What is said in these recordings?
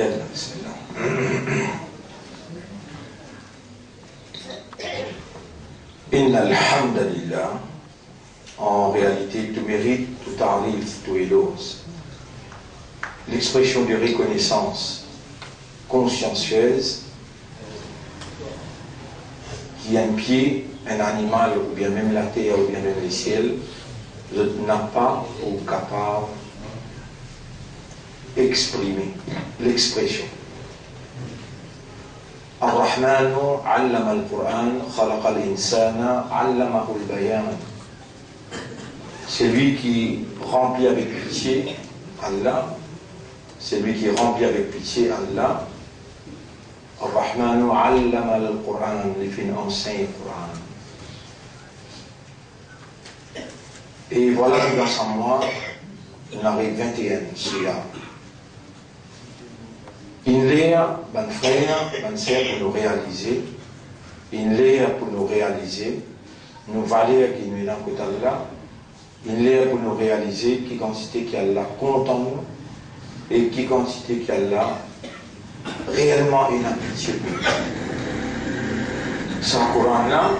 يلا بسم الله. إن الحمد لله, en réalité tout mérite, tout tarif, tout éloge. L'expression de reconnaissance consciencieuse qui a un pied, un animal, ou bien même la terre, ou bien même le ciel, n'a pas ou capable d'exprimer l'expression. Ar-Rahman allama al-Qur'an, khalaqa al-insana, allamahu al-bayan. C'est lui qui remplit avec pitié Allah. C'est lui qui remplit avec pitié Allah. Ar-Rahman allama al-Qur'an, il fait enseigner le Qur'an. Et voilà que dans ce mois, on arrive 21 Sia. Une l'air, ben frère, ben sœur pour nous réaliser. Une l'air pour nous réaliser. Nous valeurs qui nous est côté Allah. Une l'air pour nous réaliser qui quantité qui Allah compte en nous. Et qui quantité qui Allah réellement une pitié pour nous. Ce Coran-là,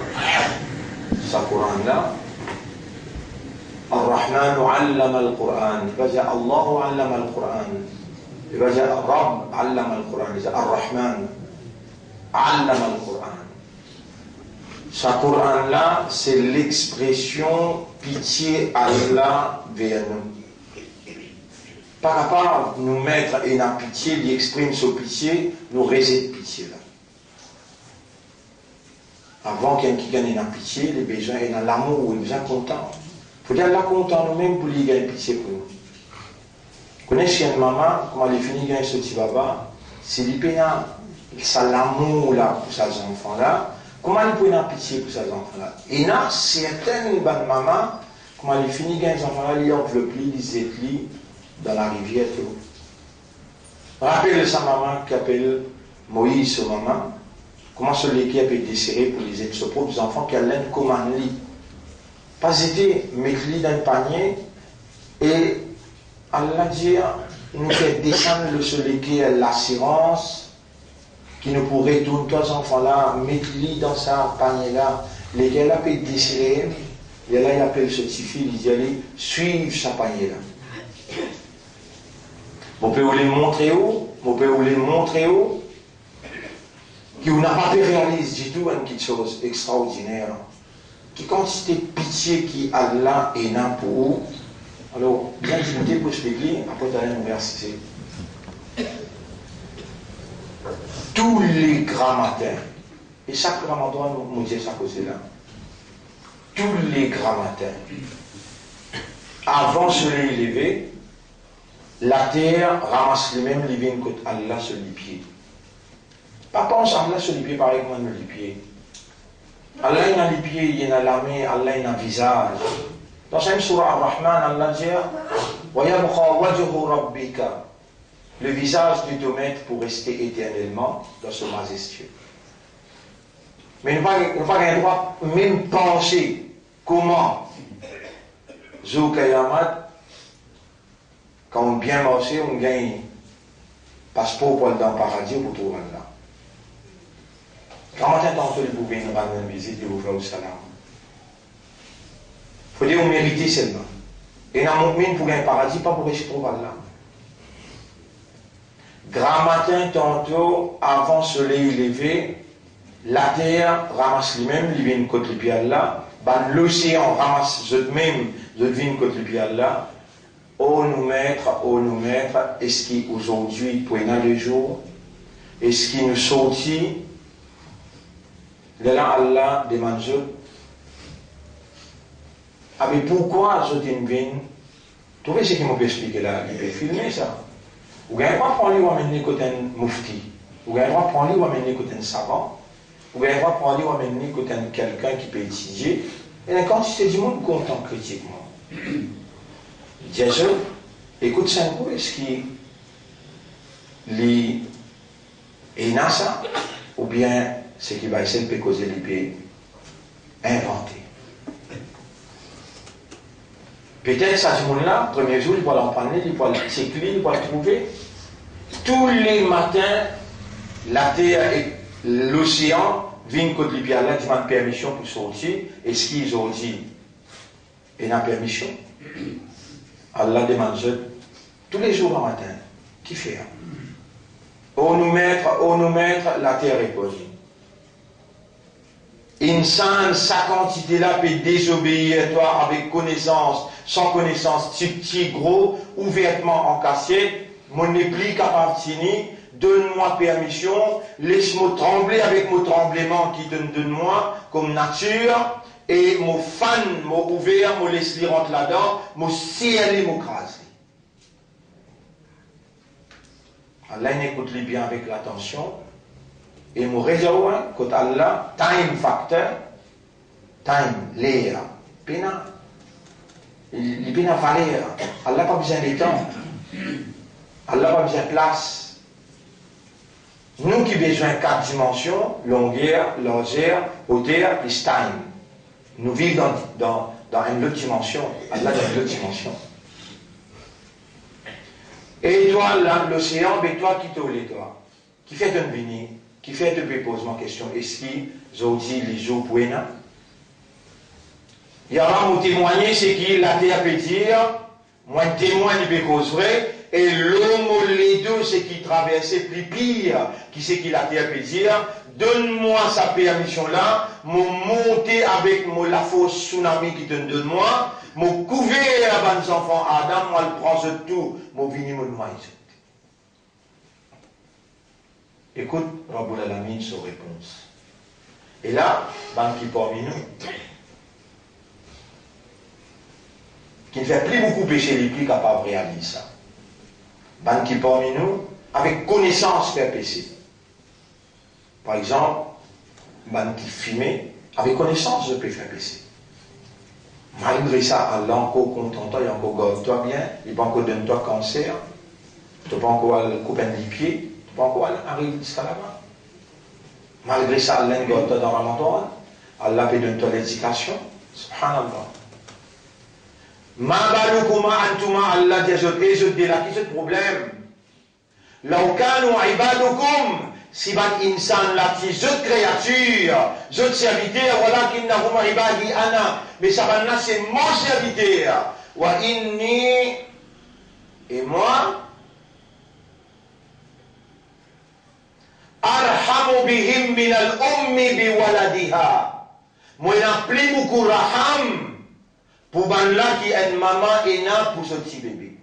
Ar-Rahman allama al-Qur'an. Il va dire Allah allama al-Qur'an. Il va dire Rabb allama al-Qur'an. Il va dire Ar-Rahman allama al-Qur'an. Ce Coran-là, c'est l'expression pitié Allah vers nous. Par rapport à nous mettre une pitié, il exprime ce pitié, nous réserve pitié là. Avant qu'il y ait qui gagne une pitié, les besoins et dans l'amour, les besoins contents. Il faut dire Allah content nous-mêmes pour lui gagner pitié pour nous. Vous connaissez une maman, comment elle finit gagner ce petit baba, c'est lui paye ça l'amour là pour ses enfants là, comment elle peut gagner pitié pour ses enfants là. Et là, certaines bonnes mamans, comment elle finit gagner ces enfants là, ils enveloppent, ils éclient dans la rivière tout. Rappelle sa maman qui appelle Moïse, sa maman, comment celui qui a été desserré pour les aider, ses propres enfants qui a l'air comme un lit. Pas été mettre-les dans le panier et Allah dit, nous fait descendre le soleil qui est l'assurance qui nous pourrait tous les enfants-là, mettre-les dans sa panier-là, lesquels a pu desserrer, et là il appelle ce petit fils, il dit allez, suivre sa panier-là. Vous pouvez vous les montrer où, qui vous n'a pas pu réaliser du tout une petite chose extraordinaire. Qui quantité de pitié qui Allah est là pour vous. Alors, bien discuter pour expliquer, après tu allais nous verser. Tous les grands matins, et chaque grand matin nous dit ça côté-là. Tous les grands matins, avant se les lever, la terre ramasse les mêmes livres que Allah sur les pieds. Pas pense Allah sur les pieds pareil comme nous les pieds. Allah il a les pieds, il a la main, Allah il a le visage. Dans cette surah Ar-Rahman, Allah dit وَيَبْقَى وَجْهُ رَبِّكَ. Le visage de ton maître pour rester éternellement dans ce majestueux. Mais nous n'avons pas le droit même penser comment Zoukayamat, quand on bien marché, on gagne passeport pour aller dans le paradis pour trouver là. Quand matin, tantôt, vous pouvez nous rendre une visite et vous faire au salam. Il faut dire qu'on mérite seulement. Et dans mon mine pour gagner le paradis, pas pour rester trop là. Grand matin, tantôt, avant le soleil levé, la terre ramasse lui-même, il vient de côté de Allah. L'océan ramasse lui-même, il vient de côté de Allah. Oh nous mettre, est-ce qu'aujourd'hui, pour le jour, est-ce qu'il nous sortit, là Allah demande, ah mais pourquoi je t'ai vu? Tu vois ce qu'il m'a expliqué là, il peut filmer ça. Vous n'avez pas prendre lui ou amener côté un mufti, vous n'avez pas prendre lui ou amener côté un savant, vous n'avez pas prendre lui ou amener côté quelqu'un qui peut étudier, et la quantité du monde content critiquement. Jésus, écoute ça un peu, est-ce qu'il est dans ça, ou bien ce qui va essayer de causer les pays inventés. Peut-être ça, ce monde-là, premier jour, il va l'en prendre, il va le cycler, il va le trouver. Tous les matins, la terre et l'océan viennent contre les pieds. Allah demande permission pour sortir. Et ce qu'ils ont dit, il y a permission. Allah demande tous les jours en matin. Qui fait? Oh nous maître, la terre est posée. Insan, sa quantité là peut désobéir à toi avec connaissance, sans connaissance, petit, gros, ouvertement encassé, mon n'est plus capable de finir, donne-moi permission, laisse-moi trembler avec mon tremblement qui donne-moi comme nature, et mon fan, mon ouvert, mon laisse rentrer là-dedans, mon ciel, mon crase. Allah écoute les bien avec l'attention. Et mon réseau, quand Allah, time factor, time, l'air, pena, il pena valeur. Allah n'a pas besoin de temps. Allah n'a pas besoin de place. Nous qui avons besoin de 4 dimensions, longueur, largeur, hauteur, plus time. Nous vivons dans une autre dimension. Allah dans une autre dimension. Et toi, l'océan, mais toi qui t'es toi, qui fait un vini, qui fait te pose ma question, est-ce qu'ils ont dit les eaux pour Il y aura mon témoigner, c'est qu'il la terre peut dire, moi témoin il peut cause vrai, et l'homme les deux c'est qui traversait plus pire, qui c'est qui la terre peut dire, donne-moi sa permission là, mon monter avec la fausse tsunami qui te donne-moi, mon couvert à mes enfants Adam, moi le prends tout, mon vini mon noyau. Écoute, Rabbul Alamin, sa réponse. Et là, ban qui parmi nous, qui ne fait plus beaucoup pécher, il est plus capable de réaliser ça. Ban qui parmi nous, avec connaissance, fait pécher. Par exemple, ban qui fumait, avec connaissance, je peux faire pécher. Malgré ça, Allah encore content, il encore garde-toi bien, il va encore donner toi cancer, tu vas encore couper les pieds. Pourquoi arrive jusqu'à là-bas? Malgré ça, Allah garde dans Ramadan, Allah peut donner l'éducation. Subhanallah. Ma balukuma antuma Allah dit et je dis là, qui est le problème? Laukanu ibadukum, si bat insan là, qui est une créature, je serviteur, voilà qu'il n'a pas ibadi ana, mais ça va là, c'est mon serviteur. Wa inni, et moi, arhamu bihim min al-ummi biwaladiha. Moi, n'a plus beaucoup raham pour banla qui est maman et n'a pour ce petit bébé.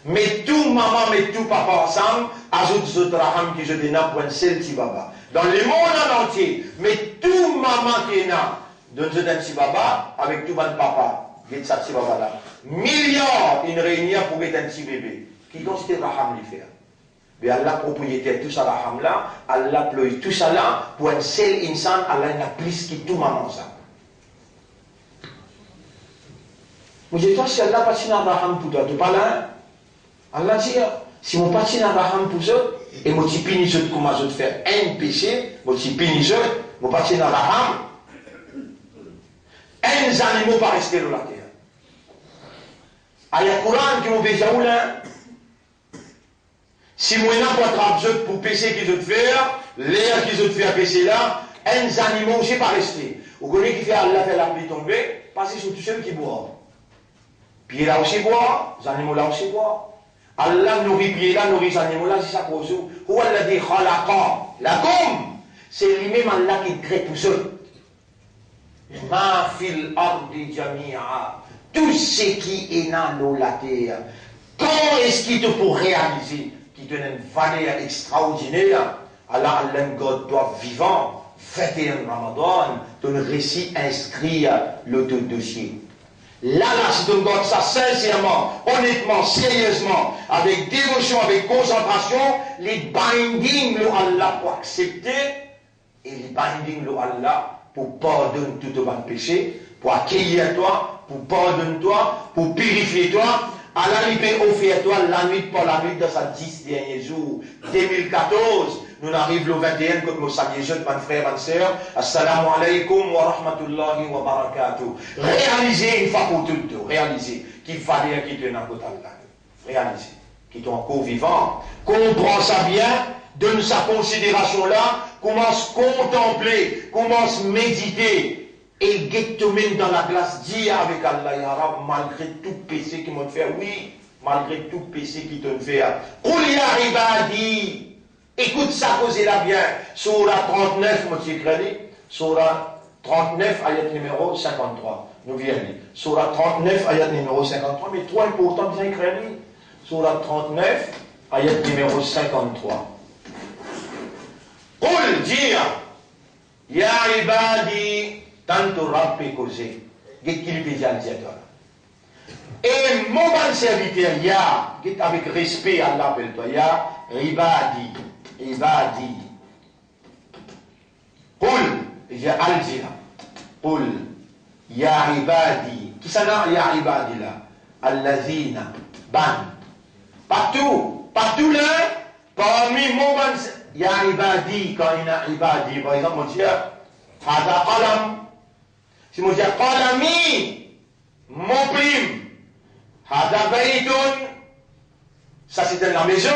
Mais tout maman, mais tout papa ensemble, ajoute ce raham qui je donne pour un seul petit baba. Dans le monde en entier, mais tout maman qui est là, donne ce petit baba avec tout ban papa, il y a ce petit baba là. Milliards, une réunion pour mettre un petit bébé. Qui donc c'était raham lui faire? Mais Allah propriétaire tout ça raham là, Allah pleuille tout ça là, pour un seul insan, Allah n'a plus que tout maman ça. Vous dites toi si Allah pas si raham pour toi, tu parles là? Allah dit, si mon pas si raham pour ça, et mon petit pini je commence à faire un péché, mon petit pini je, mon pas si raham, un animaux pas rester dans la terre. Il y a Coran qui m'ont déjà ou là. Si moi n'a pas attrape pour pécher qu'ils ont faire, l'air qu'ils ont fait à pécher là, un animaux aussi pas resté. Vous connaissez qui fait Allah fait la pluie tomber, parce que c'est tout seul qui boit. Pied là aussi boit, les animaux là aussi boit. Allah nourrit pied là, nourrit les animaux là, c'est ça cause. Ou Allah dit khalaqa, lakum, c'est lui-même Allah qui crée tout seul. Ma fil ardi jami'a, tout ce qui est dans la terre. Quand est-ce qu'il te faut réaliser? Qui donne une valeur extraordinaire, Allah God doit vivant, fêter un Ramadan, ton récit inscrit le dossier. Là, si tu gardes ça sincèrement, honnêtement, sérieusement, avec dévotion, avec concentration, les bindings le Allah pour accepter, et les bindings le Allah pour pardonner tout ton péché, pour accueillir toi, pour pardonner toi, pour purifier toi, Allah lui peut offrir toi la nuit pour la nuit dans sa 10 derniers jours. 2014, nous arrivons le 21, comme nous saluons jeunes, mes frères, mes sœurs. Assalamu alaikum wa rahmatullahi wa barakatuh. Réalisez une fois pour toutes, réalisez qu'il fallait quitter notre Allah. Réalisez qu'il est encore vivant. Comprends ça bien, donne sa considération là, commence à contempler, commence à méditer. Et guette-toi-même dans la glace, dis avec Allah, ya Rab, malgré tout péché qui m'a fait, oui, malgré tout péché qui t'a fait. Qul ya ibadi, écoute ça, posez-la bien. Surah 39, moi tu écris, Surah 39, ayat numéro 53. Nous viens lire. Surah 39, ayat numéro 53, mais trop important, bien écrit. Surah 39, ayat numéro 53. Qul, dis, ya ibadi, tanto rappé causé, qu'il déjà le diateur. Et mon bon serviteur, ya, avec respect, Allah appelle toi, ya, ibadi, ibadi. Qul, ya al-jira, qul, ya ibadi. Qui ça là, ya ibadi là? Allazina, ban. Partout, partout là, parmi mon bon, ya ibadi, quand il y a ibadi, par exemple, mon Dieu, hada qalam. Si moi dis qalami, mon prime, hada baytun, ça c'était la maison,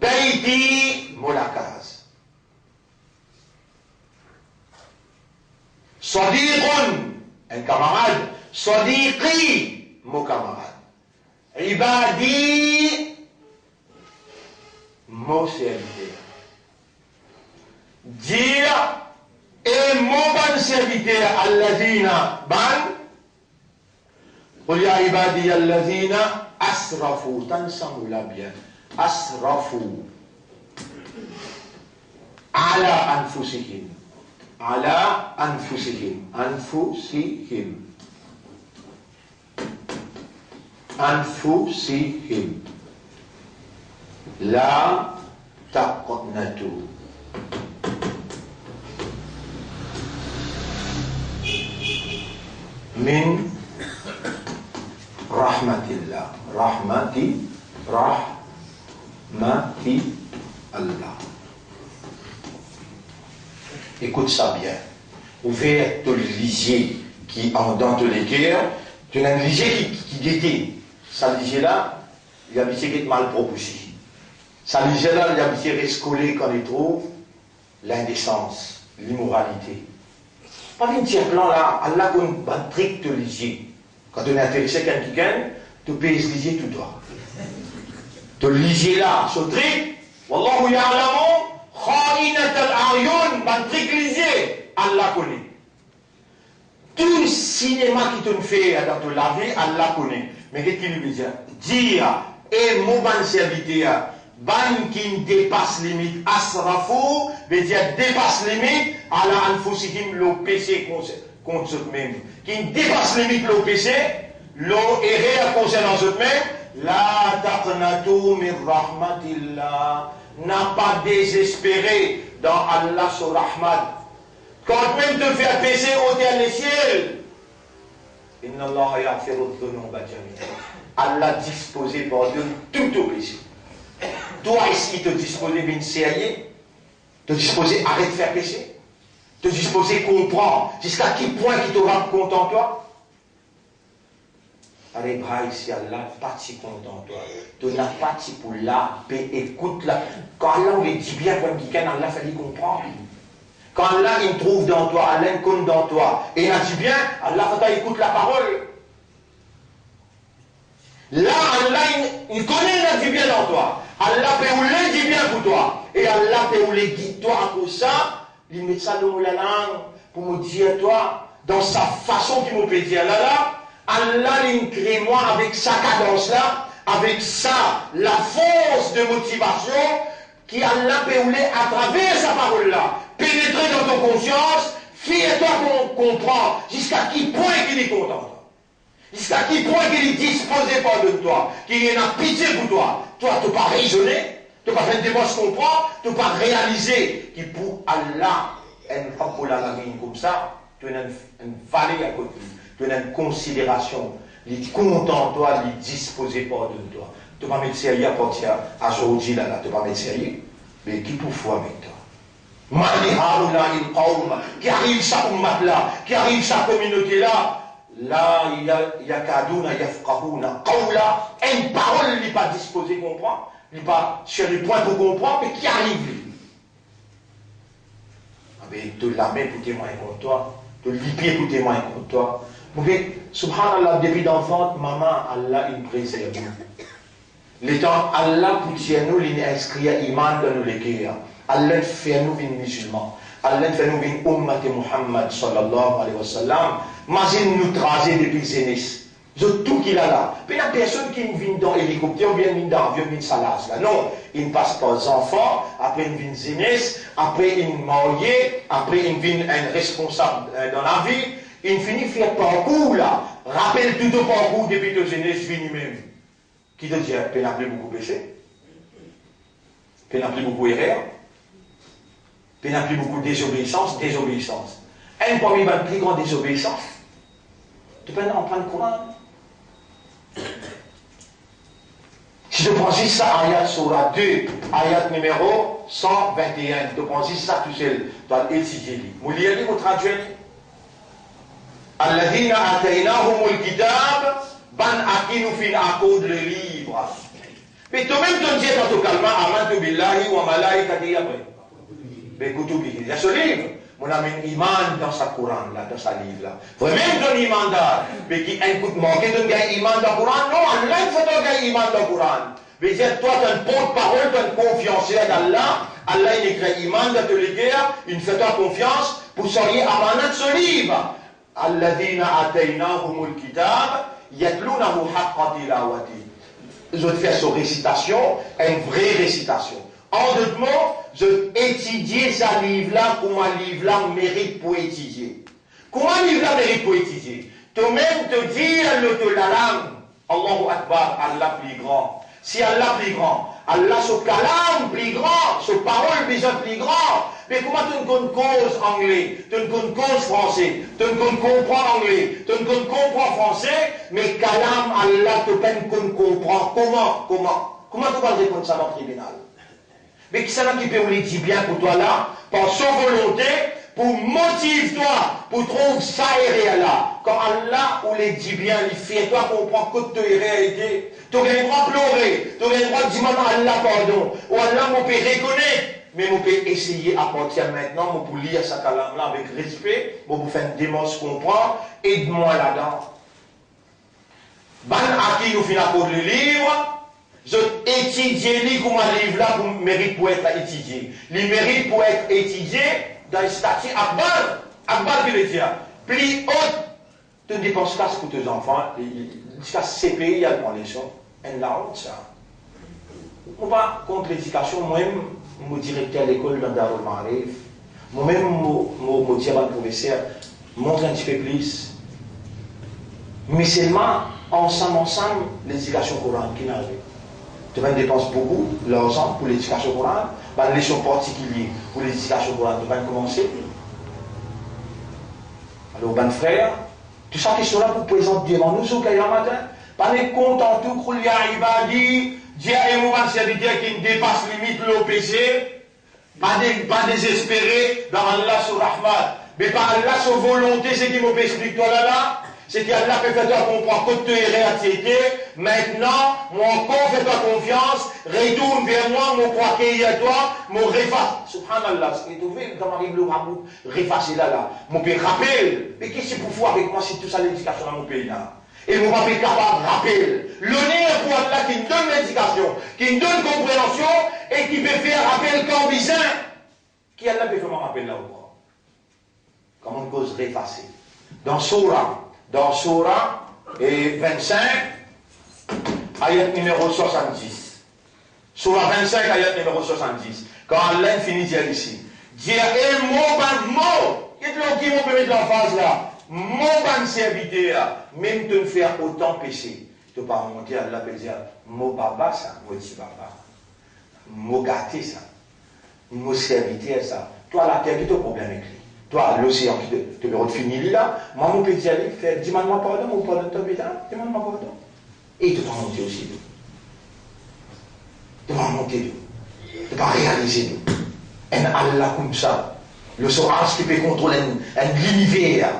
bayti, mon la case. Sadiqun, un camarade, sadiqi, mon camarade. Ibadi, mon serviteur. Dire, et mon bon serviteur, allazina ban, qul ya ibadi allazina asrafu, tansamula bien, asrafu, ala anfusihim, ala anfusihim, anfusihim, anfusihim, la taqnatu. Min rahmatillah, rahmati Allah. Écoute ça bien. Ouvert le lisier qui en dans tous les cœurs, tu as un lisier qui guettait. Ça lisier là, il y a un lisier qui est mal proposé. Ça lisier là, il y a un lisier rescolé quand il trouve l'indécence, l'immoralité. Pas une tiers plan là, Allah a un trick de lisier. Quand on est intéressé quelqu'un, tu peux lisier tout droit. Tu lisier là, ce trick, Wallahu ya'lamu kha'inat al-a'yun, un trick lisier, Allah connaît. Tout le cinéma qui te fait dans ton la vie, Allah connaît. Mais qu'est-ce qu'il veut dire? Dire, et mon ban serviteur, ban qui dépasse limite, asrafu, veut dire dépasse limite, ala anfusihim le péché contre eux-mêmes. Qui dépasse limite le péché, l'eau erreur concernant eux-mêmes, la taqnatu min rahmatillah, n'a pas désespéré dans Allah sur rahmat. Quand même te fait péché au les ciels, inna Allah yaghfiru dhunuba jami'a. Allah disposé pardonne tout au péché. Toi, est-ce qu'il te disposait d'une série? Te disposé arrête de faire péché? Te disposé comprendre jusqu'à quel point qui te rend content toi? Allez, bras ici, Allah, pas si content toi. Tu n'as pas si pour la paix, écoute là. Quand Allah on lui dit bien comme quelqu'un, Allah fallait comprendre. Quand Allah il trouve dans toi, Allah il compte dans toi, et il a dit bien, Allah écoute la parole. Là, Allah il connaît, il a dit bien dans toi. Allah peut ou le dit bien pour toi. Et Allah peut ou le guide toi pour ça. Il met ça dans la langue pour me dire toi, dans sa façon qu'il me peut dire là. Allah il crée moi avec sa cadence là, avec ça, la force de motivation qui Allah peut ou à travers sa parole là, pénétrer dans ton conscience, fais-toi qu'on comprend jusqu'à qui point qu'il est content. Jusqu'à qui point qu'il est disposé par de toi, qu'il y a pitié pour toi. Toi, tu n'as pas raisonné, tu n'as pas fait des mots comprendre, tu n'as pas réalisé que pour Allah, un Rabbul Alamin comme ça, tu as une vallée à côté, tu as une considération. il est content, toi, il est disposé pas de toi. Tu vas mettre sérieux à partir à aujourd'hui, là, tu vas mettre sérieux. Mais qui pour foi avec toi? Qui arrive sa ummat là, qui arrive sa communauté là, là, il y a kadouna, yafqahouna, qawla, une parole, il n'est pas disposé à comprendre, il n'est pas sur les points pour comprendre, mais qui arrive, lui. Avec de la main pour témoigner contre toi, de l'épée pour témoigner contre toi. Mais, subhanallah, depuis d'enfant, maman, Allah, il préserve. Les temps, Allah, pour dire nous, il inscrit à iman dans nous les guerres. Allah fait nous des musulmans. Allah fait nous des ummat Muhammad, sallallahu alayhi wa sallam. Mais il nous trace depuis Zénis. C'est tout qu'il a là. Puis il y a personne qui vient dans l'hélicoptère, ou bien dans l'avion, vient salas là. Non, il ne passe pas aux enfants, après il vient Zénis, après il marié, après il vient un responsable dans la vie. Il finit faire parcours là. Rappelle tout le parcours depuis que Zénis finit même. Qui te dit, il n'a plus beaucoup péché, il n'a plus beaucoup erreur, il n'a plus beaucoup désobéissance. Un parmi les plus grandes désobéissances, tu peux en prendre courant. Si tu prends juste ça, ayat surah 2, ayat numéro 121, tu prends juste ça tout seul, tu vas l'étudier. Vous lisez, vous traduisez. Alladhina ataynahumul kitab. Ban akinu fin akod le livre. Mais toi-même, tu dis dans ton calme, amantu billahi wa malaikati après. Mais kutubi, il y a ce livre. On a mis un iman dans sa Coran, là, dans sa livre, là. Vraiment, ton iman là. Mais qui écoute, manquer de gagner iman dans le Coran. Non, Allah, il faut gagner iman dans le Coran. Mais dire, toi, tu as une porte-parole, tu as une confiance en Allah. Allah, il écrit iman dans tous les guerres. Il fait toi confiance pour soigner amanat ce livre. Alladhina ataynahumul kitab. Yatlunahu haqqa tilawati. Je fais sa récitation, une vraie récitation. En deux mots, je étudier ce livre-là, comment un livre-là mérite pour étudier. Comment un livre-là mérite pour étudier? Toi-même te dire le de la langue. Allahu Akbar, Allah plus grand. Si Allah plus grand, Allah ce kalam plus grand, ce parole plus grand. Mais comment tu ne connais cause anglais, tu ne connais cause français, tu ne comprends anglais, tu ne comprends français, mais kalam Allah te peine qu'on comprend. Comment tu vas répondre ça dans le tribunal? Mais qui ça qui peut vous le dire bien pour toi là, par son volonté, pour motiver toi, pour trouver ça et là. Quand Allah ou les dit bien, il fait toi comprendre que tu es réalité. Tu as le droit de pleurer, tu as le droit de dire maintenant Allah pardon, ou Allah mon peut reconnaître. Mais on peut essayer à partir maintenant, pour lire sa calame là avec respect, pour faire une démence comprendre, aide-moi là-dedans. Ban aki nous finit pour le livre, je étudie comment le livre là mérite pour être étudié. Il mérite pour être étudié dans le statut Akbar. Akbar qui veut dire, plus haute, tu ne dépenses pas pour tes enfants, jusqu'à CPI, il y a une condition, et la honte ça. On va contre l'éducation, moi-même, mon directeur de l'école dans Darul Ma'arif, moi-même, mon dire au professeur, montre un petit peu plus. Mais seulement, ensemble, l'éducation coranique qui n'arrive. Tu vas dépenser beaucoup l'argent pour l'éducation coranique, une leçon particulière pour l'éducation coranique, tu vas commencer. Alors, ben frère, tout ça qui sont là pour présenter devant nous, ce qu'il y a matin, pas les comptes en tout, qu'il y a Ibadi, Dieu est un serviteur qui dépasse limite l'OPC, pas désespéré dans Allah sur Rahman, mais par Allah sur volonté, c'est qui m'a expliqué toi là, c'est qu'Allah peut faire toi comprendre que tu es réactivité, maintenant, moi encore fais-toi confiance, retourne vers moi, mon croix qu'il y a toi, mon reface. Subhanallah, ce qui est trouvé dans ma Bible, reface là, mon père rappelle, mais qu'est-ce que c'est pour faire avec moi si tout ça l'éducation dans mon pays là? Et mon papa est capable de rappeler. L'honneur pour Allah qui nous donne l'éducation, qui nous donne compréhension et qui peut faire rappel quand bizarre. Qui Allah peut faire un rappel là ou quoi? Comme une cause réfacée. Dans Surah 25, ayat numéro 70. Surah 25, ayat numéro 70. Quand Allah finit de dire ici, dire un mot, il y a de l'autre qui m'ont permis de l'emphase là. Mon ban serviteur, même de faire autant péché. Tu ne peux pas remonter à Allah et dire, mon baba ça, mon petit baba. Mon gâté ça. Mon serviteur ça. Toi la terre, tu as un problème avec lui. Toi, l'océan, tu peux finir là. Moi, mon petit aller, fait, demande-moi pardon, mon pardon, toi, demande-moi pardon. Et tu vas monter aussi. Tu vas monter. Tu vas réaliser. Un Allah comme ça. Le Soras qui peut contrôler l'univers,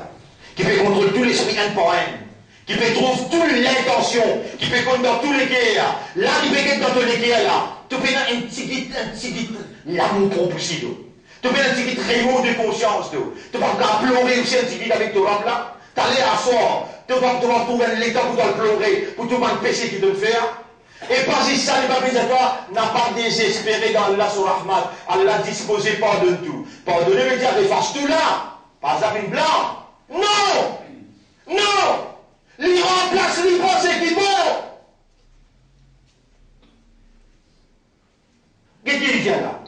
qui peut contrôler tous les souvenirs poèmes, qui peut trouver toutes les intentions, qui peut contrôler dans tous les guerres. Là, qui peut être dans tous les guerres, là. Tu peux avoir un petit l'amour possible. Tu peux avoir un petit rayon de conscience. Tu vas pleurer aussi un petit avec ton robe là. Tu allais asseoir. Tu vas trouver l'état pour te pleurer, pour tout le péché qu'il te fait. Et pas si ça n'est pas besoin de toi, n'a pas désespéré dans Allah sur Rahman. Allah disposé pardonne tout. Pardonner veut dire efface tout là. Pas ça une blanc. Non! Non! Il remplace les pensées qui vont. Qu'est-ce qu'il dit là?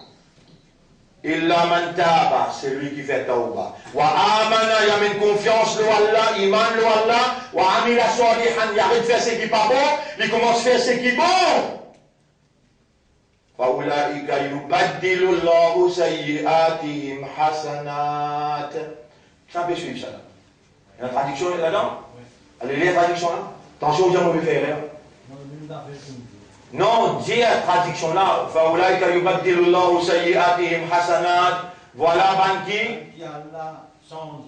Illa man taba, c'est lui qui fait tauba. Wa amana, il y a une confiance le Allah, iman le Allah. Wa amila salihan, il arrête de faire ce qui n'est pas bon, il commence à faire ce qui est bon. Fa ulaika yubaddilu Allahu sayyi'atihim hasanat. Ça peut suivre ça là. Il y a la traduction là-dedans? Allez lire la traduction là. Attention aux gens mauvais faire erreur. Non, dis la traduction là. Faoulaïka yubaddilu Allahu sayyi'atihim hasanat. Voilà, banqui. Qui Allah sans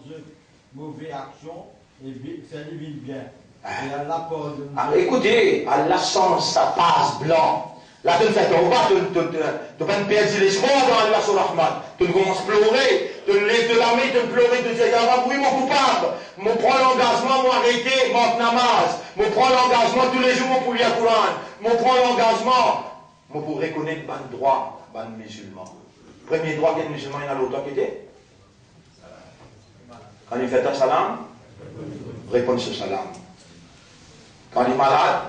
mauvaise action et fait les villes bien. Et Allah pardonne. Écoutez, Allah sans sa passe blanc. Là, tu ne fais pas, tu ne perdre l'espoir dans Allah sur Rahman. Tu ne commences à pleurer, tu ne lèves de la main, tu ne pleures, tu dis, oui, mon coupable, je prends l'engagement, moi arrêter, mon namaz, je prends l'engagement tous les jours pour lire le Coran, je prends l'engagement, moi pour reconnaître ban droit, ban musulman. Premier droit qu'il y a musulman, il y en a l'autre qui était. Quand il fait un salam, répondre ce salam. Quand il est malade,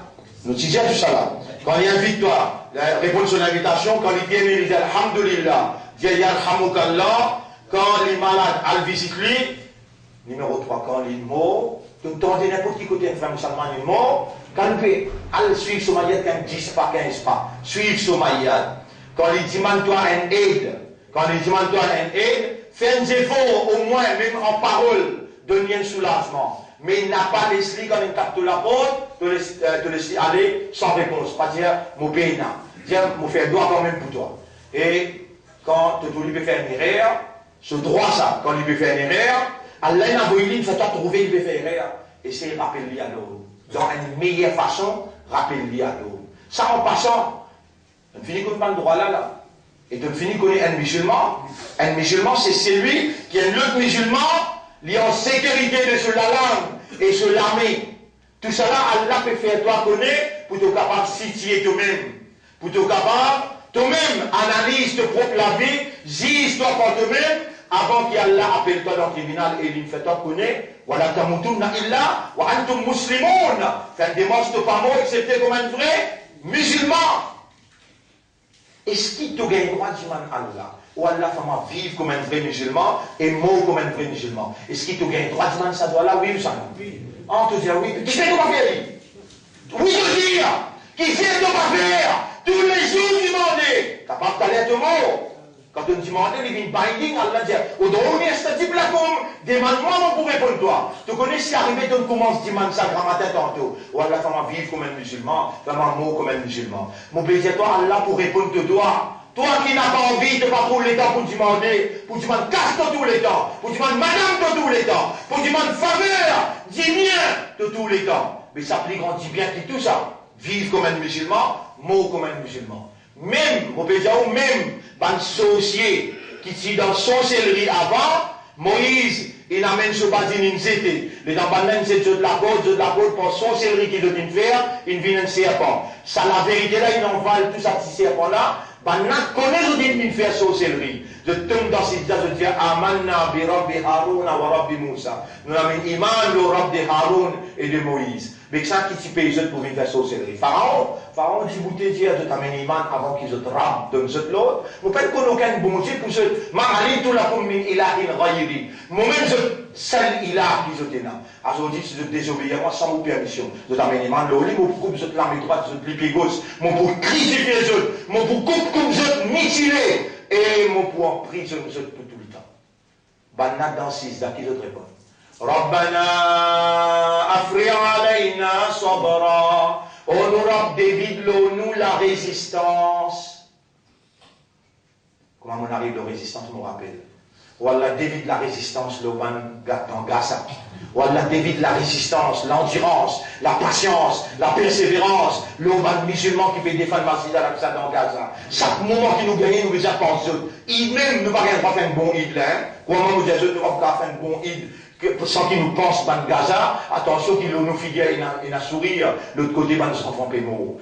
nous disons du salam. Quand il invite toi, répondre son invitation. Quand il vient, il dit Alhamdulillah, dit Yarhamukallah. Quand il est malade, elle visite lui. Numéro 3, quand il est mort, tu entends n'importe qui côté une femme musulmane est mort. Quand il peut aller suivre son maillot, quand 10 pas, 15 pas, suivre son maillot. Quand il demande-toi un aide, fais un effort, au moins, même en parole, donne un soulagement. Mais il n'a pas laissé quand il tape la porte, te laisser aller sans réponse. Pas dire, mon péna. Dire, mon faire droit quand même pour toi. Et quand tu peux faire une erreur, ce droit ça, quand il peut faire une erreur, Allah n'a pas il faut trouver, il peut faire une erreur. Et c'est rappeler à l'autre. Dans une meilleure façon, rappeler à l'autre. Ça en passant, on finit comme pas le droit là. Et on finit qu'on est un musulman. Un musulman, c'est celui qui est l'autre musulman. Il est en sécurité de sur la langue et sur l'armée. Tout cela, Allah peut faire toi connaître pour te capable de situer toi-même. Pour te capable, toi-même, analyse ta propre la vie, juge-toi par toi-même, avant qu'Allah appelle toi dans le tribunal et il fait toi connaître. Voilà, tamutunna illa wa antum muslimoun. Fait démontre pas mot, excepté comme un vrai musulman. Est-ce qu'il te gagne droit d'y Allah? Ou Allah fait vivre comme un vrai musulman et mort comme un vrai musulman. Est-ce qu'il te gagne droit d'y ça doit là, oui ou ça non? Oui. On te dit oui. Qui fait qu'on va faire? Oui, te dire. Qui fait qu'on va faire? Tous les jours demander. Capable d'aller te mort. Quand on demande, il y a une binding, Allah dit, au dehors, ce type là comme, demande-moi, moi pour répondre toi. Tu connais si arrivé, tu commences à demander ça grand matin tantôt. Ou Allah fait vivre comme un musulman, fait mort comme un musulman. Mon plaisir, toi, Allah pour répondre de toi. Toi qui n'as pas envie de pas trop le temps pour demander casse-toi tous les temps, pour demander madame de tous les temps, pour demander faveur, dis bien de tous les temps. Mais ça plus grand dit bien que tout ça. Vivre comme un musulman, mort comme un musulman. Même, mon plaisir, même, un sorcier qui dit dans sorcellerie avant, Moïse, il amène ce badin in zété. Les dambanen, c'est de la côte, pour sorcellerie qu'il doit faire, il vient un serpent. Ça, la vérité là, il envale tout ça, petit serpent là, Banat connaît ce qu'il fait sorcellerie. Je tombe dans ces états, je dis Amanna bi Rabbi Haroun wa Rabbi Moussa. Nous avons iman le Rabbi Haroun et de Moïse. Mais ça qui t'y paye pour faire sorcellerie. Pharaon dit bouté dire de t'amener iman avant qu'ils te rament de nous l'autre. Vous faites qu'on aucun bon Dieu pour ce Ma'ali tout la comme min ilahin ghayri. Moi-même je seul ilah qui je t'éna. Alors je dis si je désobéis à moi sans vos permission. Je t'amène iman le lit, mon pour couper la main droite, je te plie gauche, mon pour crucifier les autres, mon pour couper comme je mutiler et mon pour en prison pour tout le temps. Banna dans 6 qui d'autre répond. Rabbana afri alayna sabra. Oh nous Rabb David nous la résistance. Comment on arrive de résistance, je me rappelle. Wallah David la résistance, le ban dans Gaza. Wallah David la résistance, l'endurance, la patience, la persévérance, le ban musulman qui fait défendre Masjid al-Aqsa dans Gaza. Chaque moment qui nous gagne, nous déjà pensons. Il même nous pas faire un bon id là. Comment nous disons nous pas faire un bon id sans qu'ils nous pensent ban Gaza. Attention qu'ils nous figurent une sourire. L'autre côté ban nous enfants pémo.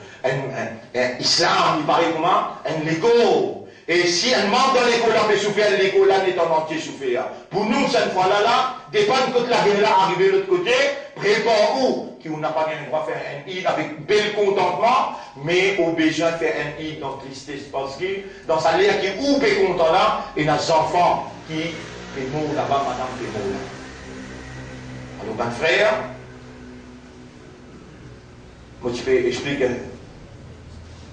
Islam, il paraît comment? Un légo. Et si un membre dans l'école a fait souffrir, l'école là est en entier souffrir. Pour nous, cette fois-là, dépend que la guerre là arrive de l'autre côté, prépare où, qui n'a pas bien droit de faire un id avec bel contentement, mais au besoin de faire un id dans tristesse, parce que dans sa l'air qui est où est content là, et dans les enfants qui est mort là-bas, madame est mort là. Alors, ben frère, moi tu peux expliquer.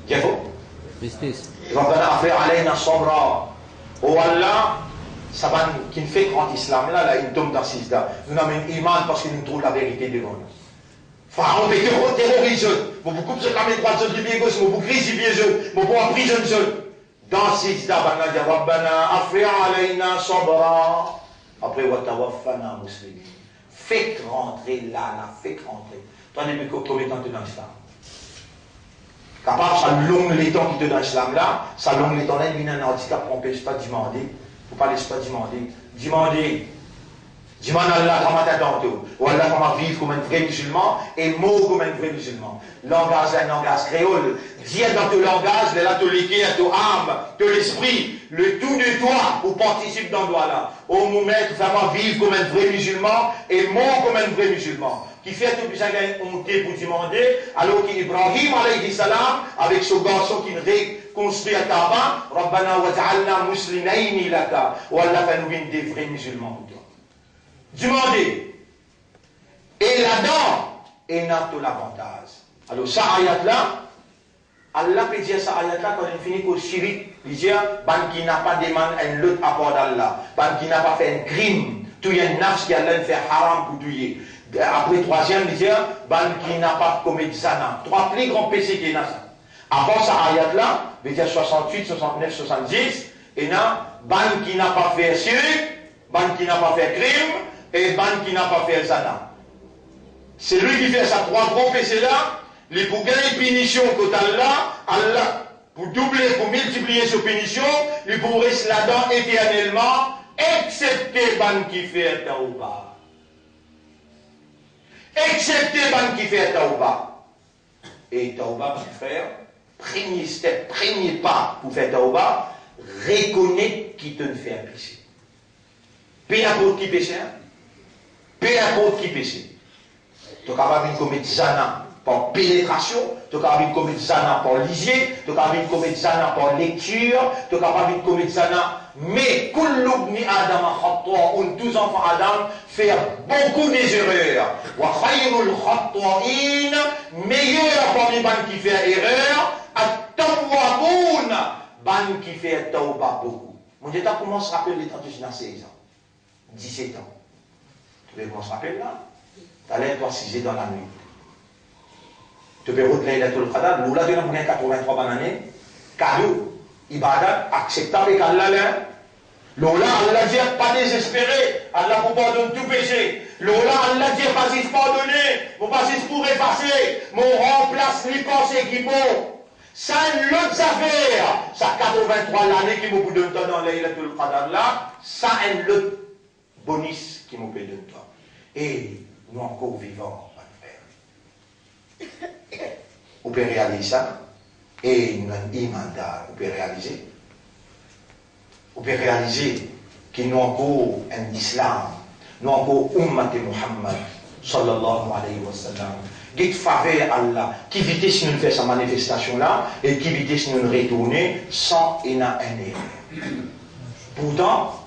Bien faux? Justice. Rabbana afri alayna sabra. Oh Allah, ça va qui ne fait grand islam là, il tombe dans 6 là. Nous avons un iman parce qu'il nous trouve la vérité devant nous. Pharaon peut terroriser. Vous beaucoup se camer droite de bien gauche, vous criser bien jeu, vous pour emprisonner. Dans 6 là, Banna dit Rabbana afri alayna sabra. Après wa tawaffana muslimin. Faites rentrer là, faites rentrer. Toi, les commettants de l'islam. Capable, ça longue les temps qui te donne l'islam là, ça longue les temps là, il y a un handicap qu'on ne peut pas demander. Il ne faut pas laisser pas demander. Demande à Allah comment t'attends. Ou Allah comment vivre comme un vrai musulman et mot comme un vrai musulman. Langage est un langage créole. Dire dans ton langage, de la toliquée, à ton âme, de l'esprit, le tout de toi, ou participe dans toi là. Au moment, vraiment vivre comme un vrai musulman et mot comme un vrai musulman. Qui fait tout ça honte pour demander, alors qu'Ibrahim alayhi salam, avec ce garçon qui reconstruit à Kaaba, Rabbana wa ta'alna muslimayni laka, ou Allah fait nous des vrais musulmans pour toi. Demandez. Et là-dedans, il n'a tout l'avantage. Alors, ça ayat là, Allah peut dire ça ayat là quand il finit qu'au shirik, il dit, ban qui n'a pas demandé un autre apport d'Allah, ban qui n'a pas fait un crime, tout y a un nafs qui a l'air fait haram pour tuer. Après, troisième, il dit, ban qui n'a pas commis zana. 3 plus grands péchés qui est là. Avant ça ayat là, il dit 68, 69, 70, et là, ban qui n'a pas fait shirik, ban qui n'a pas fait crime, et ban qui n'a pas fait zana. C'est lui qui fait ça 3 grands péchés là, les pour gagner punition total là, Allah, pour doubler, pour multiplier cette punition, il pour rester là-dedans éternellement, excepté ban qui fait taouba. Excepté ban qui fait taouba. Et taouba, mon frère, premier step, premier pas pour faire taouba, reconnaître qui te fait un péché. Peu importe qui péché, peu importe qui péché. Tu es capable de commettre zana par pénétration, tu es capable de commettre zana par lisier, tu es capable de commettre zana par lecture, tu es capable de commettre zana. Mais kullu Adam khata'un, tous enfants Adam faire beaucoup des erreurs. Wa khayrul khata'in, meilleur parmi ban qui fait erreur, at-tawwabun, ban qui fait tawba beaucoup. Mon Dieu, comment se rappelle les 36 ans, 16 ans, 17 ans. Tu veux qu'on se rappelle là? Tu allais toi 6 dans la nuit. Tu peux retenir la Laylatul Qadr, l'oula de la 83 années, cadeau. Ibadat acceptable avec Allah là. L'Ola, Allah dit pas désespéré. Allah vous pardonne tout péché. L'Ola, Allah dit pas si pardonner. Vous pas si pour effacer. Mon remplace les pensées qui vont. Ça, l'autre affaire. Ça, 83 l'année qui vous donne temps dans Laylatul Qadr là. Ça, un autre bonus qui vous donne temps. Et nous encore vivants, mon frère. Vous pouvez réaliser ça. Et un imanda, vous pouvez réaliser. Vous pouvez réaliser qu'il nous encore un islam, nous encore ummat Muhammad, sallallahu alayhi wa sallam. Qui faveur Allah, qui évite si nous faisons sa manifestation là, et qui évite si nous retourner sans un erreur. Pourtant,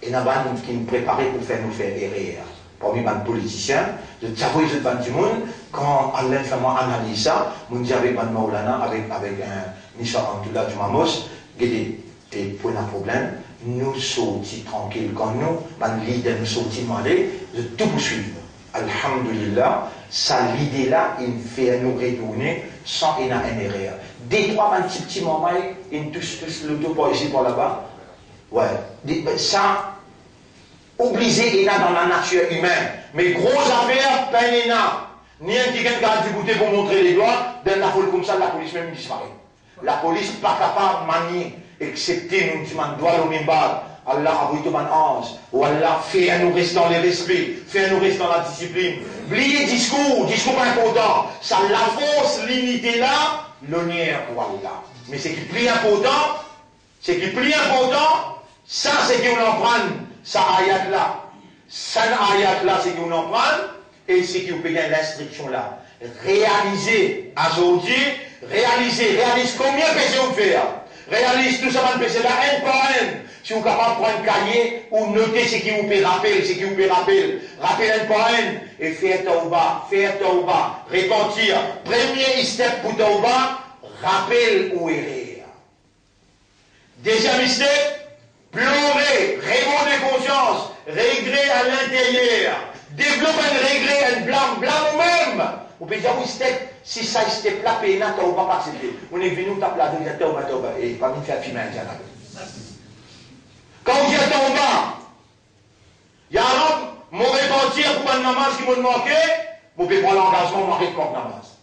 il y a des gens qui nous préparent pour faire nous faire erreur. Parmi les politiciens, de savoir les gens du monde, quand Allah analyse ça, nous disons avec Maulana, avec un Nisha Abdullah du Mamos, et pour un problème, nous sortis tranquilles. Quand nous, l'idée nous sortis demander de tout poursuivre. Alhamdulillah, ça l'idée-là, il fait nous retourner sans une erreur. Des trois petits moments, ils touchent le dos par ici, par là-bas. Ouais. Ça, obligé, il y a dans la nature humaine. Mais grosse affaire, peine il y a. Ni un qui vient du goûter pour montrer les doigts, dans la foule comme ça, la police même disparaît. La police pas capable de manier, excepté nous qui doit au même bas. Allah a brûlé mon ange, ou Allah fait nous rester dans le respect, fait nous rester dans la discipline. Oubliez discours pas important. Ça la force, l'unité là, l'honneur pour Allah. Mais ce qui est plus important, ça c'est qu'on en prend, ça ayat là. Ça ayat là, c'est qu'on en prend, et c'est qu'on peut gagner l'instruction là. Réaliser aujourd'hui, réalise combien de péchés vous faites. Réalise tout ça, va péché là, un par un. Si vous êtes capable de prendre un cahier ou noter ce qui vous peut rappeler, rappel un par un, et faire tauba, repentir. Premier step pour tauba, rappel ou erreur. Deuxième step, pleurer, remords de conscience, regret à l'intérieur, développer un regret, un blâme même. Vous pouvez dire, oui, step, si ça step là, pénal, tauba pas accepté. On est venu, tape la vie, tauba, et pas nous faire filmer un dialogue. Quand vous êtes en bas, il y a un homme, mon repentir pour une namaz qui m'a manqué, vous pouvez prendre l'engagement, m'arrêter contre namaz.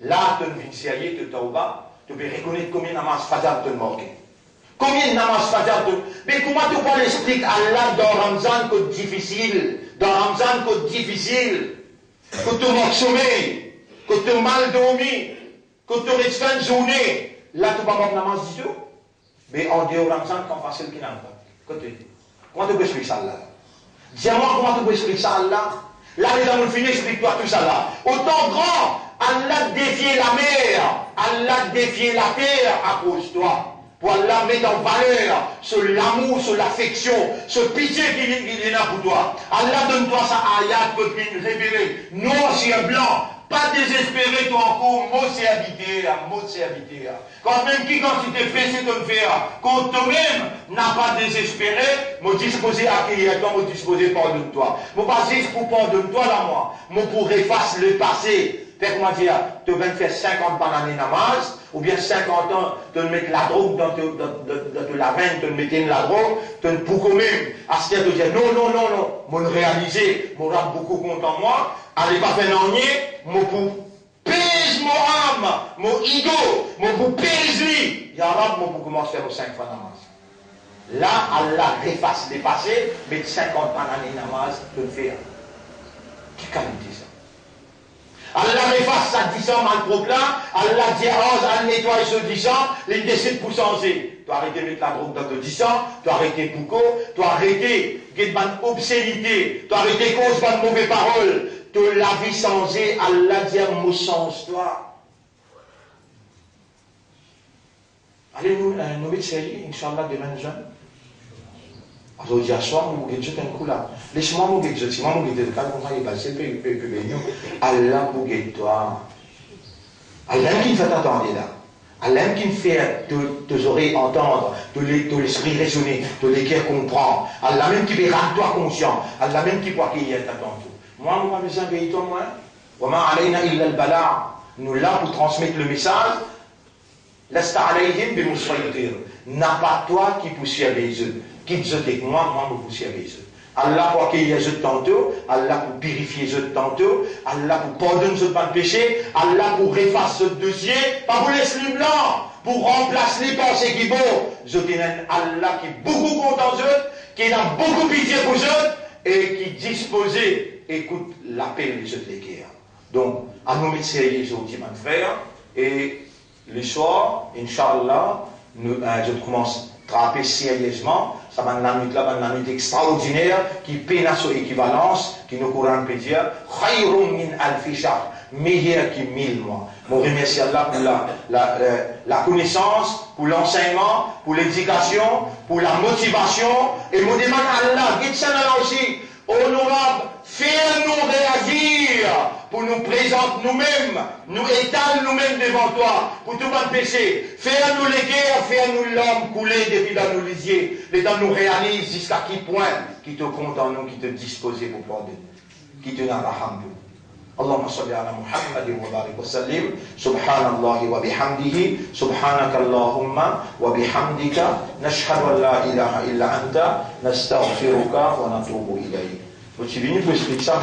Là, tu viens sérieux, tu es en bas, tu peux reconnaître combien de namaz fadar te manqué. Combien de namaz fadar te. Mais comment tu peux l'expliquer à Allah dans Ramzan que difficile, que tu manques sommeil, que tu mal dormi, que tu restes fin de journée, là tu vas manquer namaz du tout. Mais en dehors de Ramzan, quand facile qu'il n'a pas. Comment tu peux expliquer ça là? Dis-moi comment tu peux expliquer ça là? Là, les amis finis, explique-toi tout ça là. Autant grand, Allah défier la mer, Allah défier la terre à cause de toi. Pour Allah mettre en valeur sur l'amour, sur l'affection, ce pitié qu'il est là pour toi. Allah donne-toi ça ayat que tu révélé. Noir sur blanc. Pas désespéré, toi encore, mot c'est habité. Quand même qui, quand tu t'es fait, c'est de le faire. Quand toi-même n'a pas désespéré, me disposer à accueillir toi, me disposer pardonne-toi. Moi pas juste pour pardonne-toi là, moi pour effacer le passé. Fait comment dire, tu viens de faire 50 bananes namaz, ou bien 50 ans, tu vas mettre la drogue dans la veine, tu vas mettre la drogue, tu vas pour quand même, à ce temps, tu dire non, moi le réaliser, moi rap beaucoup content moi, allez pas faire n'ennier, moi pour pèse mon âme, mon ego, moi pour pèse lui, ya Rab, moi pour commencer à faire 5 fois namaz. Là, Allah efface les passés, mais 50 bananes namaz, tu le faire. Qui qualité ça? Allah efface ça 10 ans mal proclame, Allah dit Allah nettoie ce 10 ans, les décide pour changer. Tu as arrêté de mettre la drogue dans 10 ans, tu as arrêté Pouko, tu as arrêté de obscénité, tu as arrêté cause de mauvaises paroles, tu la vie changée, Allah dit moi change-toi. Allez nous mettre sérieux, Inch'Allah, demain jeune. Alors, il y a soir, nous avons jeté un coup là. Laisse-moi nous jeter, si moi nous jeter, quand on va y passer, Allah pour toi. Allah qui me fait entendre là. Allah qui me fait tes oreilles entendre, ton l'esprit raisonner, ton cœur comprendre. Allah même qui peut rendre toi conscient. Allah même qui peut accueillir ta tante. Moi, nous avons besoin de toi, moi. Wama alayna illa al-bala'. Nous là pour transmettre le message. Lasta alayhim bi musaytir. N'a pas toi qui poursuivent les eux. Qui te avec moi vous poursuivez les eux. Allah pour accueillir les eux tantôt, Allah pour purifier les eux tantôt, Allah pour pardonner ce pas de péché, Allah pour effacer ce dossier, pas pour laisser le blanc, pour remplacer les pensées qui vont. Je dis Allah qui est beaucoup content d'eux, qui a beaucoup pitié pour eux, et qui disposé, écoute l'appel des eux de guerre. Donc, à nous mettre sérieux aujourd'hui, mon frère, et le soir, Inch'Allah, je commence à trapper sérieusement. Ça va une minute extraordinaire qui peine à son équivalence, qui nous courant peut dire, Khayrun min alfi shahr, meilleur que 1000 mois. Je remercie Allah pour la connaissance, pour l'enseignement, pour l'éducation, pour la motivation, et je demande à Allah, dites ça là aussi, honorable, fais-nous réagir toi, pour nous présenter nous-mêmes, nous étaler nous-mêmes devant toi, pour tout bon péché. Fais-nous les guerres, fais-nous l'homme couler depuis dans nos lisiers, les temps nous réalise jusqu'à qui point, qui te compte en nous, qui te dispose pour pardonner, qui te n'a pas hamdou. اللهم صل على محمد وبارك وسلم سبحان الله وبحمده سبحانك اللهم وبحمدك نشهد أن لا إله إلا أنت نستغفرك ونتوب إليك.